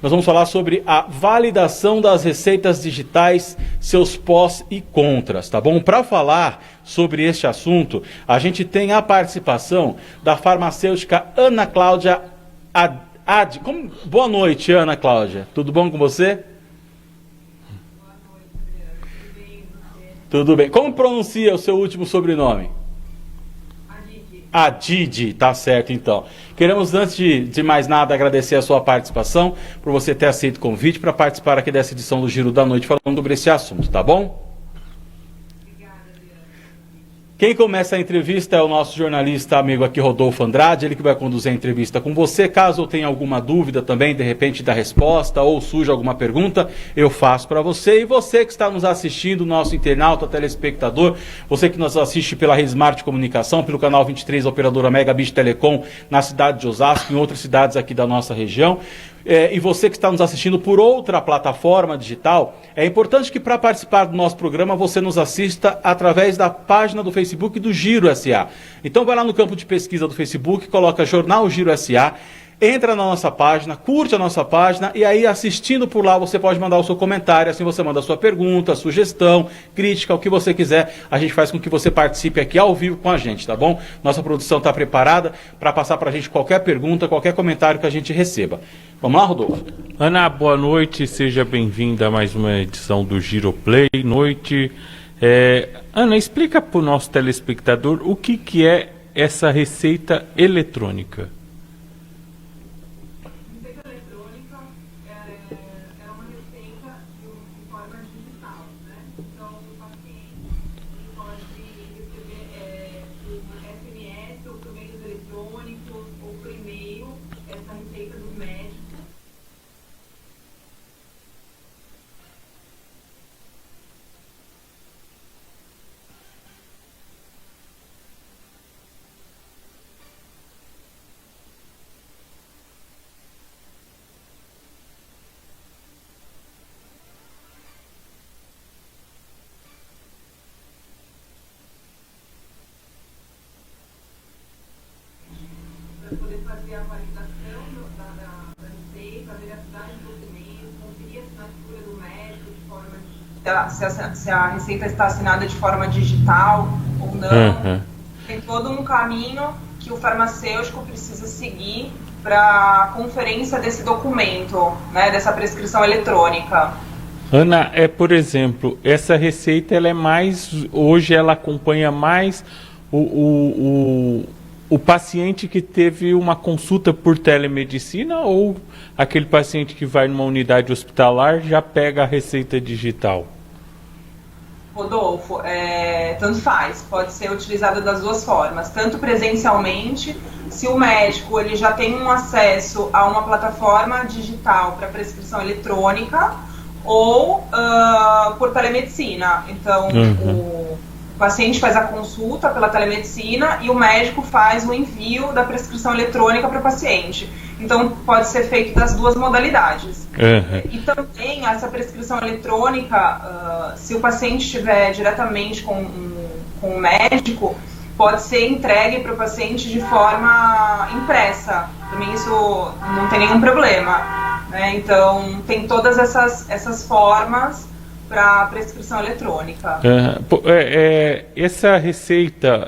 Nós vamos falar sobre a validação das receitas digitais, seus pós e contras, tá bom? Para falar sobre este assunto, a gente tem a participação da farmacêutica Ana Cláudia Ad. Boa noite, Ana Cláudia. Tudo bom com você? Boa noite, Adriano. Tudo bem, e você? Tudo bem. Como pronuncia o seu último sobrenome? Adide, tá certo então. Queremos, antes de mais nada, agradecer a sua participação, por você ter aceito o convite para participar aqui dessa edição do Giro da Noite, falando sobre esse assunto, tá bom? Obrigada, Adriano. Quem começa a entrevista é o nosso jornalista amigo aqui, Rodolfo Andrade, ele que vai conduzir a entrevista com você. Caso eu tenha alguma dúvida também, de repente, da resposta, ou surja alguma pergunta, eu faço para você. E você que está nos assistindo, nosso internauta, telespectador, você que nos assiste pela Rede Smart Comunicação, pelo canal 23 da operadora Megabit Telecom, na cidade de Osasco, em outras cidades aqui da nossa região. E você que está nos assistindo por outra plataforma digital, é importante que para participar do nosso programa você nos assista através da página do Facebook do Giro SA. Então vai lá no campo de pesquisa do Facebook, coloca Jornal Giro SA, entra na nossa página, curte a nossa página e aí assistindo por lá você pode mandar o seu comentário, assim você manda a sua pergunta, sugestão, crítica, o que você quiser. A gente faz com que você participe aqui ao vivo com a gente, tá bom? Nossa produção está preparada para passar para a gente qualquer pergunta, qualquer comentário que a gente receba. Vamos lá, Rodolfo? Ana, boa noite, seja bem-vinda a mais uma edição do Giroplay. Noite. Ana, explica para o nosso telespectador o que é essa receita eletrônica. Receita eletrônica é uma receita de forma digital, né? Então, o paciente pode receber por SMS ou por meios eletrônicos ou por e-mail essa receita do médico. Para poder fazer a validação da receita, a veracidade do documento, conferir a assinatura do médico de forma se a receita está assinada de forma digital ou não. Tem todo um caminho que o farmacêutico precisa seguir para a conferência desse documento, né, dessa prescrição eletrônica. Ana, por exemplo, essa receita ela é mais, hoje ela acompanha mais o paciente que teve uma consulta por telemedicina ou aquele paciente que vai numa unidade hospitalar já pega a receita digital? Rodolfo, tanto faz, pode ser utilizada das duas formas, tanto presencialmente, se o médico ele já tem um acesso a uma plataforma digital para prescrição eletrônica ou por telemedicina. Então, o paciente faz a consulta pela telemedicina e o médico faz o envio da prescrição eletrônica para o paciente. Então, pode ser feito das duas modalidades. E também, essa prescrição eletrônica, se o paciente estiver diretamente com o médico, pode ser entregue para o paciente de forma impressa. Também isso não tem nenhum problema, né? Então, tem todas essas formas para prescrição eletrônica. Essa receita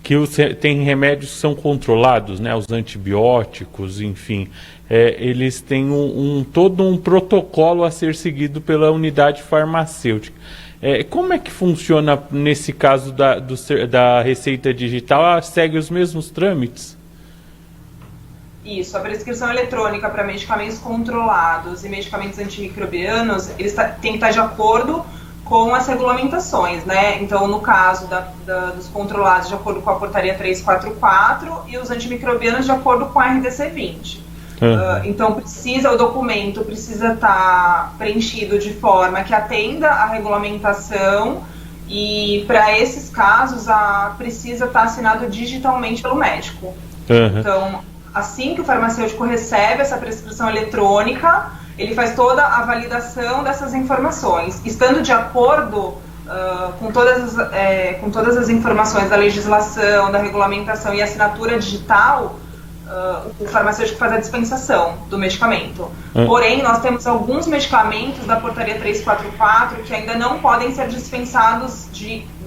que tem remédios que são controlados, né, os antibióticos, enfim, eles têm todo um protocolo a ser seguido pela unidade farmacêutica. Como é que funciona nesse caso da receita digital? Ela segue os mesmos trâmites? Isso, a prescrição eletrônica para medicamentos controlados e medicamentos antimicrobianos, eles têm que estar de acordo com as regulamentações, né? Então, no caso dos controlados, de acordo com a portaria 344 e os antimicrobianos de acordo com a RDC 20. Então, o documento precisa estar preenchido de forma que atenda à regulamentação e, para esses casos, precisa estar assinado digitalmente pelo médico. Então, assim que o farmacêutico recebe essa prescrição eletrônica, ele faz toda a validação dessas informações, estando de acordo com todas as informações da legislação, da regulamentação e assinatura digital, o farmacêutico faz a dispensação do medicamento. Porém, nós temos alguns medicamentos da portaria 344 que ainda não podem ser dispensados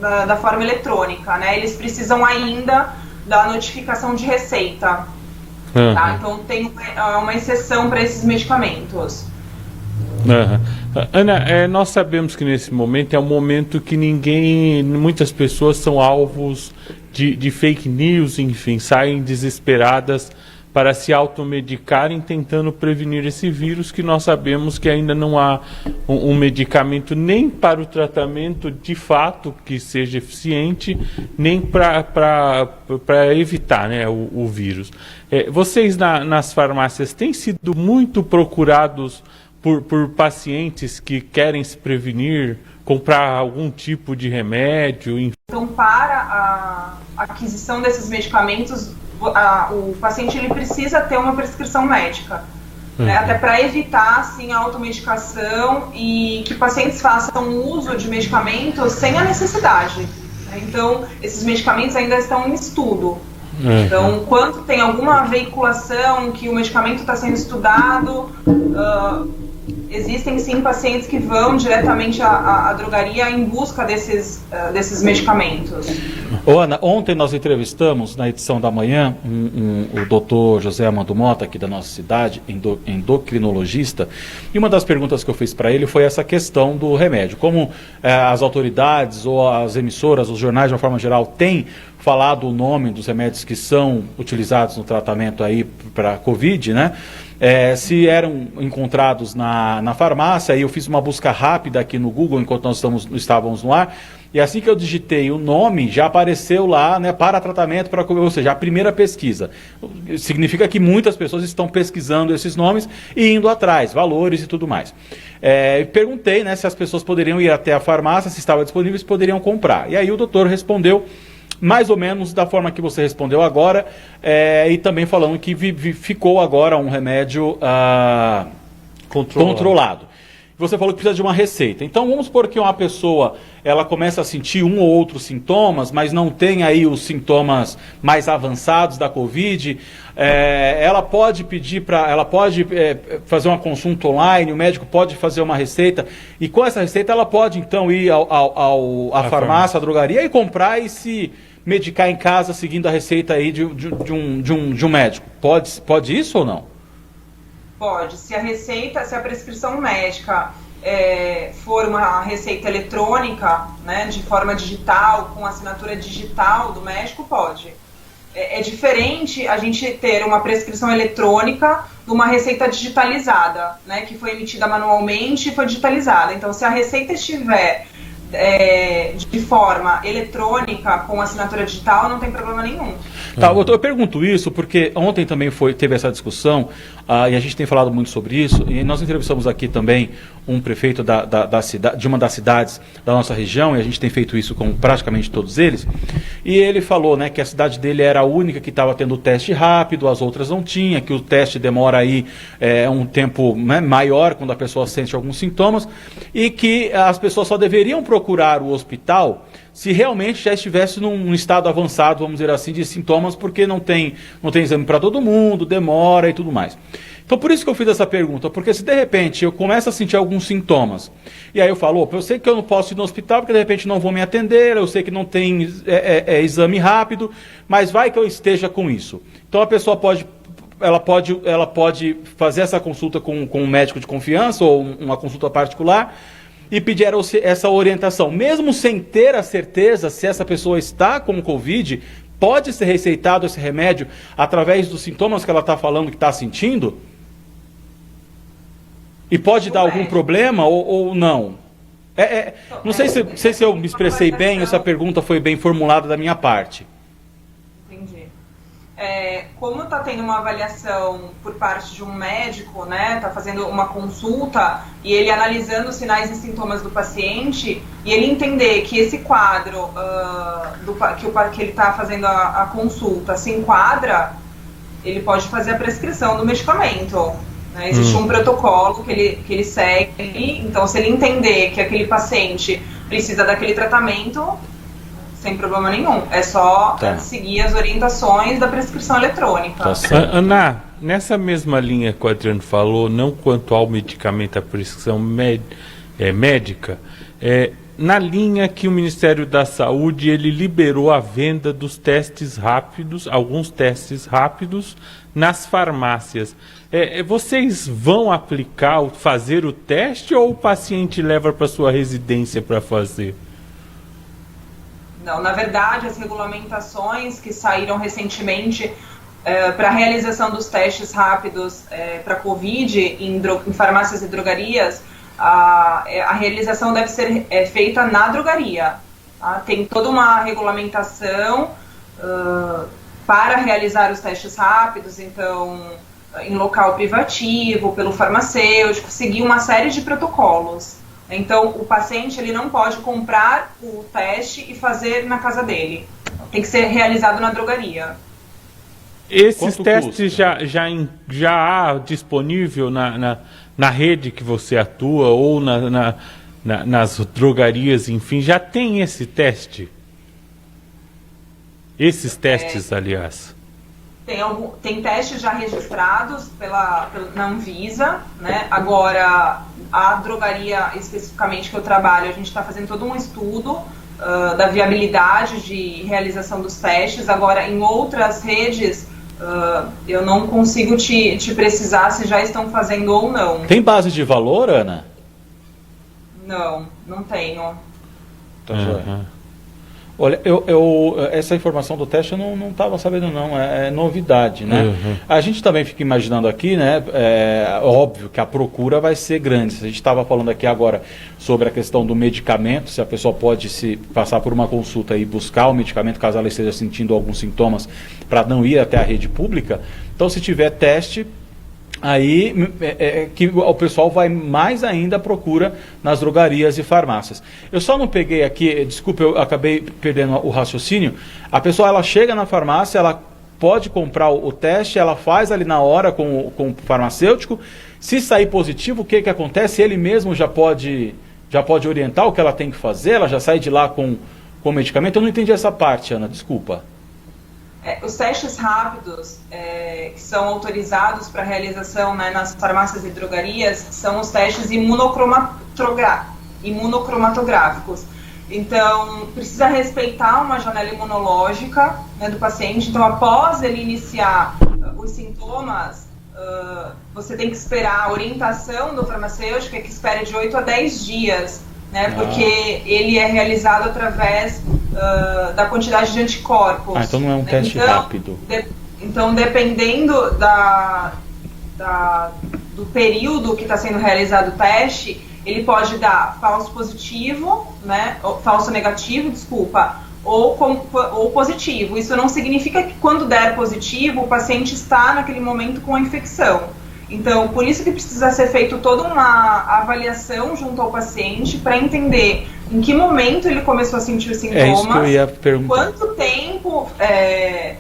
da forma eletrônica, né? Eles precisam ainda da notificação de receita. Tá? Então, tem uma exceção para esses medicamentos. Ana, nós sabemos que nesse momento é um momento que muitas pessoas são alvos de fake news, enfim, saem desesperadas para se automedicarem tentando prevenir esse vírus, que nós sabemos que ainda não há um medicamento nem para o tratamento de fato que seja eficiente, nem para evitar, né, o vírus. Vocês nas farmácias têm sido muito procurados por pacientes que querem se prevenir, comprar algum tipo de remédio? Então, para a aquisição desses medicamentos, o paciente ele precisa ter uma prescrição médica, né, até para evitar assim, a automedicação e que pacientes façam uso de medicamentos sem a necessidade. Né? Então, esses medicamentos ainda estão em estudo. Então, quando tem alguma veiculação que o medicamento está sendo estudado, existem sim pacientes que vão diretamente à drogaria em busca desses medicamentos. Ana, ontem nós entrevistamos na edição da manhã o doutor José Amando Mota, aqui da nossa cidade, endocrinologista, e uma das perguntas que eu fiz para ele foi essa questão do remédio. Como as autoridades ou as emissoras, os jornais de uma forma geral, têm falado o nome dos remédios que são utilizados no tratamento aí para a Covid, né? Se eram encontrados na farmácia, aí eu fiz uma busca rápida aqui no Google enquanto nós estávamos no ar, e assim que eu digitei o nome, já apareceu lá, né, para tratamento, ou seja, a primeira pesquisa. Significa que muitas pessoas estão pesquisando esses nomes e indo atrás, valores e tudo mais. Perguntei, né, se as pessoas poderiam ir até a farmácia, se estava disponível, se poderiam comprar. E aí o doutor respondeu mais ou menos da forma que você respondeu agora, e também falando que ficou agora um remédio controlado. Você falou que precisa de uma receita. Então vamos supor que uma pessoa ela começa a sentir um ou outro sintomas, mas não tem aí os sintomas mais avançados da Covid. Ela pode pedir fazer uma consulta online, o médico pode fazer uma receita, e com essa receita ela pode então ir à farmácia, à drogaria e comprar e se medicar em casa seguindo a receita aí de um médico. Pode isso ou não? Pode. Se a prescrição médica for uma receita eletrônica, né, de forma digital, com assinatura digital do médico, pode. É diferente a gente ter uma prescrição eletrônica de uma receita digitalizada, né, que foi emitida manualmente e foi digitalizada. Então, se a receita estiver de forma eletrônica, com assinatura digital, não tem problema nenhum. Tá, eu pergunto isso porque ontem também teve essa discussão, e a gente tem falado muito sobre isso, e nós entrevistamos aqui também um prefeito de uma das cidades da nossa região, e a gente tem feito isso com praticamente todos eles, e ele falou, né, que a cidade dele era a única que estava tendo o teste rápido, as outras não tinham, que o teste demora aí um tempo, né, maior quando a pessoa sente alguns sintomas, e que as pessoas só deveriam procurar o hospital se realmente já estivesse num estado avançado, vamos dizer assim, de sintomas, porque não tem exame para todo mundo, demora e tudo mais. Então, por isso que eu fiz essa pergunta, porque se de repente eu começo a sentir alguns sintomas, e aí eu falo, eu sei que eu não posso ir no hospital, porque de repente não vão me atender, eu sei que não tem exame rápido, mas vai que eu esteja com isso. Então, a pessoa pode fazer essa consulta com um médico de confiança, ou uma consulta particular, e pedir essa orientação, mesmo sem ter a certeza se essa pessoa está com Covid, pode ser receitado esse remédio através dos sintomas que ela está falando que está sentindo? E pode dar algum problema ou não? Não sei se eu me expressei bem, essa pergunta foi bem formulada da minha parte. Entendi. Como está tendo uma avaliação por parte de um médico, né, está fazendo uma consulta e ele analisando os sinais e sintomas do paciente, e ele entender que esse quadro que ele está fazendo a consulta se enquadra, ele pode fazer a prescrição do medicamento. Né? Existe um protocolo que ele segue, então se ele entender que aquele paciente precisa daquele tratamento, sem problema nenhum. É só seguir as orientações da prescrição eletrônica. Ana, nessa mesma linha que o Adriano falou, não quanto ao medicamento, a prescrição médica, na linha que o Ministério da Saúde ele liberou a venda dos testes rápidos, alguns testes rápidos, nas farmácias. Vocês vão fazer o teste ou o paciente leva para sua residência para fazer? Não, na verdade, as regulamentações que saíram recentemente para a realização dos testes rápidos para Covid em farmácias e drogarias, a realização deve ser feita na drogaria. Tá? Tem toda uma regulamentação para realizar os testes rápidos, então, em local privativo, pelo farmacêutico, seguir uma série de protocolos. Então, o paciente ele não pode comprar o teste e fazer na casa dele. Tem que ser realizado na drogaria. Esses testes já há disponível na rede que você atua ou nas drogarias, enfim, já tem esse teste? Esses testes, aliás. Tem testes já registrados na Anvisa, né? Agora, a drogaria especificamente que eu trabalho, a gente está fazendo todo um estudo da viabilidade de realização dos testes. Agora, em outras redes, eu não consigo te precisar se já estão fazendo ou não. Tem base de valor, Ana? Não tenho. Tá joia. Olha, essa informação do teste eu não estava sabendo não, é novidade, né? A gente também fica imaginando aqui, né? Óbvio que a procura vai ser grande. A gente estava falando aqui agora sobre a questão do medicamento, se a pessoa pode se passar por uma consulta e buscar o medicamento caso ela esteja sentindo alguns sintomas para não ir até a rede pública. Então, se tiver teste, aí que o pessoal vai mais ainda à procura nas drogarias e farmácias. Eu só não peguei aqui, desculpa, eu acabei perdendo o raciocínio. A pessoa ela chega na farmácia, ela pode comprar o teste, ela faz ali na hora com o farmacêutico. Se sair positivo, o que acontece? Ele mesmo já pode orientar o que ela tem que fazer, ela já sai de lá com o medicamento. Eu não entendi essa parte, Ana, desculpa. Os testes rápidos que são autorizados para realização, né, nas farmácias e drogarias são os testes imunocromatográficos. Então, precisa respeitar uma janela imunológica, né, do paciente. Então, após ele iniciar os sintomas, você tem que esperar a orientação do farmacêutico, que espera de 8 a 10 dias, né, porque ele é realizado através da quantidade de anticorpos. Então não é um teste rápido. Então, dependendo do período que está sendo realizado o teste, ele pode dar falso positivo, né, falso negativo, desculpa, ou positivo. Isso não significa que quando der positivo, o paciente está naquele momento com a infecção. Então, por isso que precisa ser feito toda uma avaliação junto ao paciente para entender em que momento ele começou a sentir os sintomas, isso que eu ia perguntar.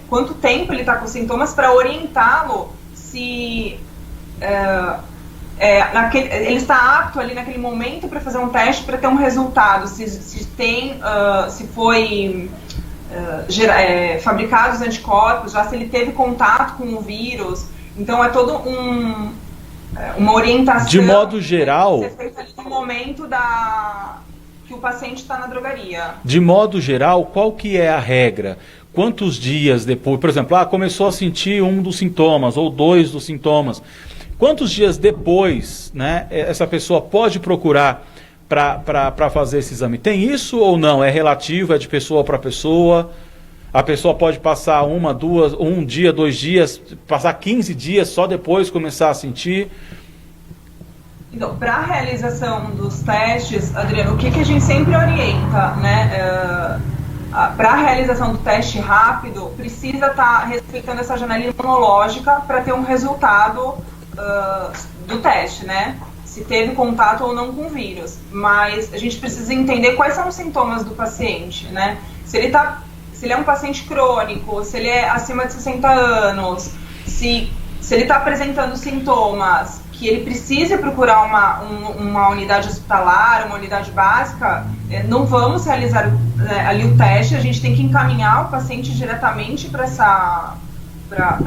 Quanto tempo ele está com sintomas para orientá-lo se ele está apto ali naquele momento para fazer um teste para ter um resultado, se foi fabricados os anticorpos, já se ele teve contato com o vírus. Então é todo uma orientação. De modo geral, que ser feita ali no momento que o paciente está na drogaria. De modo geral, qual que é a regra? Quantos dias depois, por exemplo, começou a sentir um dos sintomas ou 2 dos sintomas. Quantos dias depois, né, essa pessoa pode procurar para fazer esse exame? Tem isso ou não? É relativo, é de pessoa para pessoa? A pessoa pode passar 1 dia, 2 dias, passar 15 dias, só depois começar a sentir? Então, para a realização dos testes, Adriano, o que a gente sempre orienta, né? Para a realização do teste rápido, precisa estar respeitando essa janela imunológica para ter um resultado do teste, né? Se teve contato ou não com o vírus. Mas a gente precisa entender quais são os sintomas do paciente, né? Se ele é um paciente crônico, se ele é acima de 60 anos, se ele está apresentando sintomas que ele precise procurar uma unidade hospitalar, uma unidade básica, não vamos realizar ali o teste, a gente tem que encaminhar o paciente diretamente para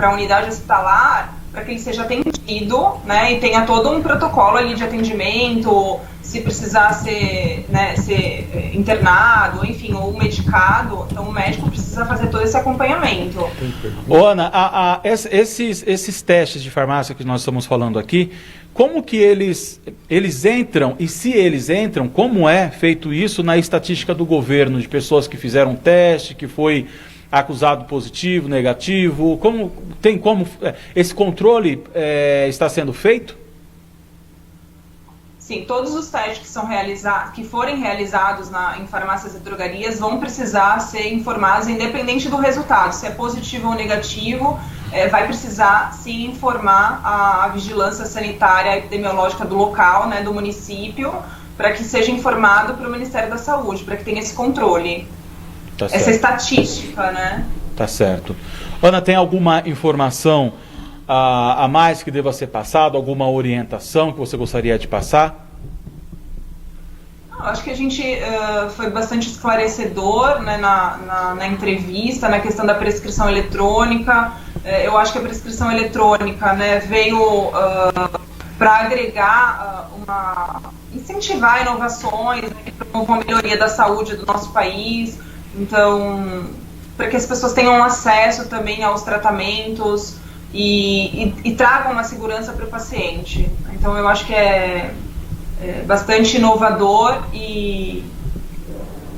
a unidade hospitalar, para que ele seja atendido, né, e tenha todo um protocolo ali de atendimento, se precisar ser internado, enfim, ou medicado, então o médico precisa fazer todo esse acompanhamento. Ô, Ana, esses testes de farmácia que nós estamos falando aqui, como que eles entram, e se eles entram, como é feito isso na estatística do governo, de pessoas que fizeram teste, que foi acusado positivo, negativo, esse controle está sendo feito? Sim, todos os testes que forem realizados em farmácias e drogarias vão precisar ser informados, independente do resultado, se é positivo ou negativo, vai precisar sim informar a vigilância sanitária epidemiológica do local, né, do município, para que seja informado para o Ministério da Saúde, para que tenha esse controle. Tá certo. Essa estatística, né? Tá certo. Ana, tem alguma informação a mais que deva ser passado, alguma orientação que você gostaria de passar? Eu acho que a gente foi bastante esclarecedor, né, na entrevista, na questão da prescrição eletrônica. Eu acho que a prescrição eletrônica, né, veio para agregar, incentivar inovações, né, que promovam a melhoria da saúde do nosso país. Então, para que as pessoas tenham acesso também aos tratamentos e tragam uma segurança para o paciente. Então, eu acho que é bastante inovador e,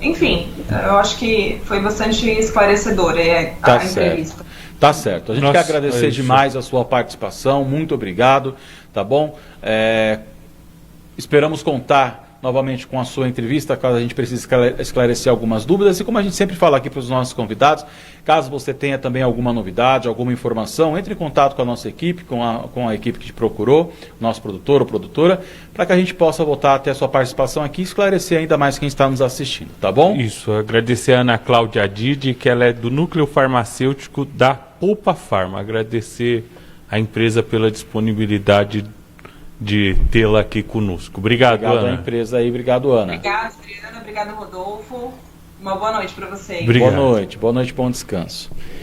enfim, eu acho que foi bastante esclarecedor a entrevista. Tá certo. A gente quer agradecer demais a sua participação. Muito obrigado, tá bom? Esperamos contar novamente com a sua entrevista, caso a gente precise esclarecer algumas dúvidas. E como a gente sempre fala aqui para os nossos convidados, caso você tenha também alguma novidade, alguma informação, entre em contato com a nossa equipe, com a equipe que te procurou, nosso produtor ou produtora, para que a gente possa voltar até a sua participação aqui e esclarecer ainda mais quem está nos assistindo, tá bom? Isso, agradecer a Ana Cláudia Didi, que ela é do Núcleo Farmacêutico da Poupa Farma. Agradecer a empresa pela disponibilidade de tê-la aqui conosco. Obrigado, Ana. Obrigado à empresa aí, obrigado, Ana. Obrigada, Adriana, obrigada, Rodolfo. Uma boa noite para vocês. Obrigado. Boa noite, bom descanso.